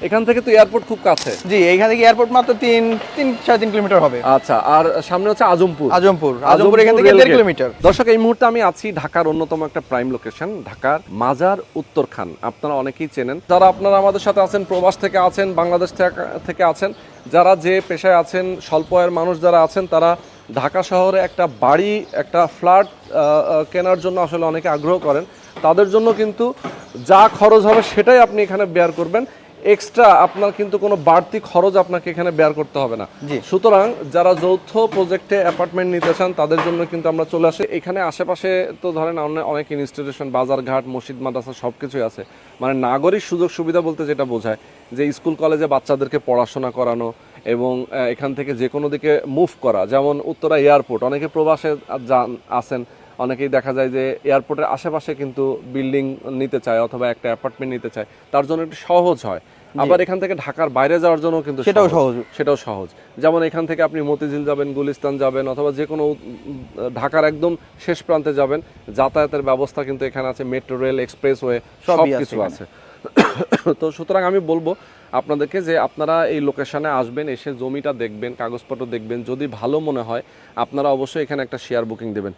এখান থেকে তো এয়ারপোর্ট খুব কাছে। জি, এইখান থেকে এয়ারপোর্ট মাত্র 3-3.5 কিলোমিটার হবে। আচ্ছা, আর সামনে হচ্ছে আজমপুর। আজমপুর এখান থেকে 1.5 কিলোমিটার। দর্শক, এই মুহূর্তে আমি আছি ঢাকার অন্যতম একটা প্রাইম লোকেশন, ঢাকার মাজার উত্তরখান। আপনারা অনেকেই চেনেন, যারা আপনারা আমাদের সাথে আছেন, প্রবাস থেকে আছেন, বাংলাদেশ থেকে আছেন, যারা যে পেশায় আছেন, স্বল্প আয়ের মানুষ যারা আছেন, তারা ঢাকা শহরে একটা বাড়ি, একটা ফ্ল্যাট কেনার জন্য আসলে অনেকে আগ্রহ করেন। তাদের জন্য কিন্তু যা খরচ হবে সেটাই আপনি এখানে বেয়ার করবেন। এক্সট্রা আপনার কিন্তু কোনো বাড়তি খরচ আপনাকে এখানে বেয়ার করতে হবে না। সুতরাং যারা যৌথ প্রজেক্টে অ্যাপার্টমেন্ট নিতে চান তাদের জন্য কিন্তু আমরা চলে আসি। এখানে আশেপাশে তো ধরেন অনেক ইনস্টিটিউশন, বাজারঘাট, মসজিদ, মাদ্রাসা সব কিছুই আছে। মানে নাগরিক সুযোগ সুবিধা বলতে যেটা বোঝায় যে স্কুল কলেজে বাচ্চাদেরকে পড়াশোনা করানো এবং এখান থেকে যে কোনো দিকে মুভ করা। যেমন উত্তরা এয়ারপোর্ট, অনেকে প্রবাসে আছেন, অনেকেই দেখা যায় যে এয়ারপোর্টের আশেপাশে কিন্তু বিল্ডিং নিতে চায় অথবা একটা অ্যাপার্টমেন্ট নিতে চায়, তার জন্য একটু সহজ হয়। আবার এখান থেকে ঢাকার বাইরে যাওয়ার জন্য কিন্তু সেটাও সহজ। যেমন এখান থেকে আপনি মতিঝিল যাবেন, গুলিস্তান যাবেন, অথবা যে কোনো ঢাকার একদম শেষ প্রান্তে যাবেন, যাতায়াতের ব্যবস্থা কিন্তু এখানে আছে, মেট্রো রেল, এক্সপ্রেসওয়ে সব কিছু আছে। তো সুতরাং আমি বলবো আপনাদেরকে যে আপনারা এই লোকেশনে আসবেন, এসে জমিটা দেখবেন, কাগজপত্র দেখবেন, যদি ভালো মনে হয় আপনারা অবশ্যই এখানে একটা শেয়ার বুকিং দেবেন।